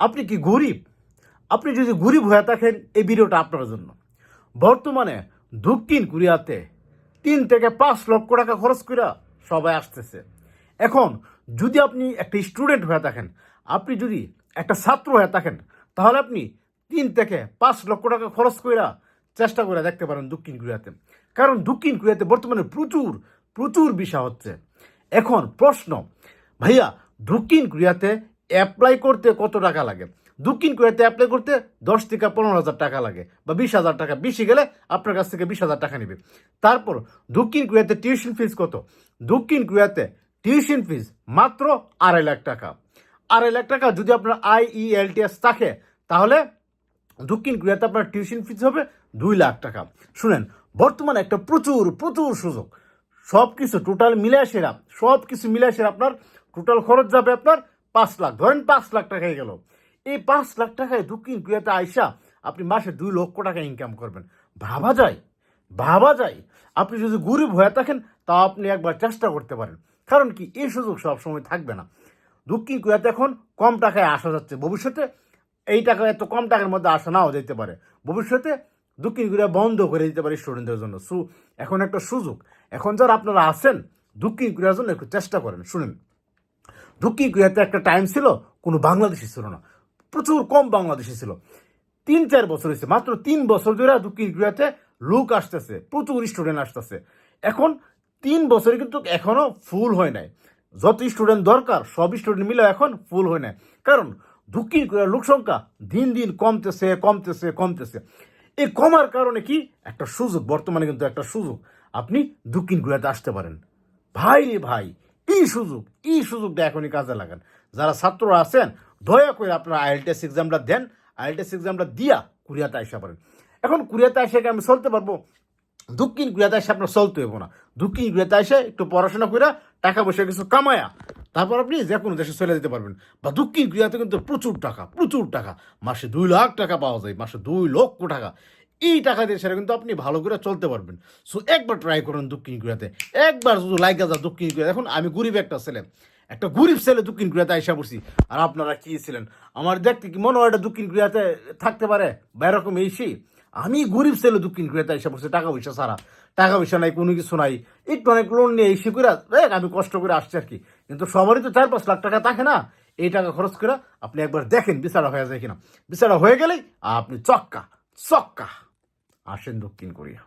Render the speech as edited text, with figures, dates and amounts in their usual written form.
আপনি কি গরিব? আপনি যদি গরিব হয়ে থাকেন এই ভিডিওটা আপনার জন্য। বর্তমানে দক্ষিণ কোরিয়াতে 3 থেকে 5 লক্ষ টাকা খরচ করে সবাই আসতেছে। এখন যদি আপনি একটা স্টুডেন্ট হয়ে থাকেন, আপনি যদি একটা ছাত্র হয়ে থাকেন, তাহলে আপনি 3 থেকে 5 লক্ষ টাকা খরচ করে চেষ্টা করে দেখতে পারেন দক্ষিণ কোরিয়াতে। কারণ দক্ষিণ কোরিয়াতে বর্তমানে প্রচুর প্রচুর ভিসা হচ্ছে। এখন প্রশ্ন, ভাইয়া দক্ষিণ কোরিয়াতে অ্যাপ্লাই করতে কত টাকা লাগে? দক্ষিণ কোরিয়াতে অ্যাপ্লাই করতে 10 থেকে 15 হাজার টাকা লাগে, বা 20 হাজার টাকা, বেশি গেলে আপনার কাছ থেকে 20 হাজার টাকা নেবে। তারপর দক্ষিণ কোরিয়াতে টিউশন ফিস কত? দক্ষিণ কোরিয়াতে টিউশন ফিস মাত্র 2.5 লাখ টাকা। 2.5 লাখ টাকা যদি আপনার IELTS থাকে, তাহলে দক্ষিণ কোরিয়াতে আপনার টিউশন ফিস হবে 2 লাখ টাকা। শুনেন, বর্তমানে একটা প্রচুর প্রচুর সুযোগ। সব কিছু টোটাল মিলে সেরা, সব কিছু মিলে সেরা আপনার টোটাল খরচ যাবে আপনার 5 লাখ, ধরেন 5 লাখ টাকায় গেল। এই 5 লাখ টাকায় দক্ষিণ কোরিয়াতে আইসা আপনি মাসে 2 লক্ষ টাকা ইনকাম করবেন। ভাবা যায়? ভাবা যায়? আপনি যদি গরিব হয়ে থাকেন, তা আপনি একবার চেষ্টা করতে পারেন। কারণ কি, এই সুযোগ সবসময় থাকবে না। দক্ষিণ কোরিয়াতে এখন কম টাকায় আসা যাচ্ছে, ভবিষ্যতে এই টাকা এত কম টাকার মধ্যে আসা নাও যেতে পারে। ভবিষ্যতে দক্ষিণ কোরিয়া বন্ধ করে দিতে পারে স্টুডেন্টদের জন্য। এখন একটা সুযোগ। এখন যারা আপনারা আছেন দক্ষিণ কোরিয়ার জন্য একটু চেষ্টা করেন। শুনেন, দক্ষিণ কোরিয়াতে একটা টাইম ছিল কোনো বাংলাদেশি ছিল না, প্রচুর কম বাংলাদেশি ছিল। 3-4 বছর হয়েছে, মাত্র 3 বছর ধরে দক্ষিণ কোরিয়াতে লোক আসতেছে, প্রচুর স্টুডেন্ট আসতেছে। এখন 3 বছরে কিন্তু এখনো ফুল হয় নাই। যত স্টুডেন্ট দরকার সব স্টুডেন্ট মিলে এখন ফুল হয় নাই। কারণ দক্ষিণ কোরিয়ার লোক সংখ্যা দিন দিন কমতেছে কমতেছে কমতেছে। এই কমার কারণে কি একটা সুযোগ, বর্তমানে কিন্তু একটা সুযোগ, আপনি দক্ষিণ কোরিয়াতে আসতে পারেন। ভাই রে ভাই, এই সুযোগটা এখনই কাজে লাগান। যারা ছাত্ররা আছেন, দয়া করে আপনারা IELTS এক্সামটা দেন। IELTS এক্সামটা দিয়া কোরিয়াতে আসা পারেন। এখন কোরিয়াতে এসে আমি চলতে পারবো? দক্ষিণ কোরিয়াতে এসে আপনার চলতে হইব না। দক্ষিণ কোরিয়াতে এসে একটু পড়াশোনা করে টাকা পয়সা কিছু কামায়া তারপর আপনি যে কোনো দেশে চলে যেতে পারবেন। বা দক্ষিণ কোরিয়াতে কিন্তু প্রচুর টাকা, প্রচুর টাকা, মাসে 2 লাখ টাকা পাওয়া যায়, মাসে 2 লক্ষ টাকা। এই টাকা দিয়ে সেটা কিন্তু আপনি ভালো করে চলতে পারবেন। সো একবার ট্রাই করেন দক্ষিণ কোরিয়াতে, একবার শুধু লাইকা যা দক্ষিণ কোরিয়া। এখন আমি গরিব একটা ছেলে, একটা গরিব ছেলে দক্ষিণ কোরিয়াতে আইসা পড়ছি। আর আপনারা কি ছিলেন? আমার দেখতে কি মনে হয় এটা দক্ষিণ কোরিয়াতে থাকতে পারে বা এরকম এইসি? আমি গরিব ছেলে দক্ষিণ কোরিয়াতে আইসা পড়ছি, টাকা পয়সা ছাড়া। টাকা পয়সা নাই, কোনো কিছু নাই, একটু অনেক লোন নিয়ে এসে করে আমি কষ্ট করে আসছি আর কি। কিন্তু সবারই তো 4-5 লাখ টাকা থাকে না। এই টাকা খরচ করে আপনি একবার দেখেন বিচারা হয়ে যায় কিনা। বিচারা হয়ে গেলেই আপনি চক্কা চক্কা আসেন দক্ষিণ কোরিয়া।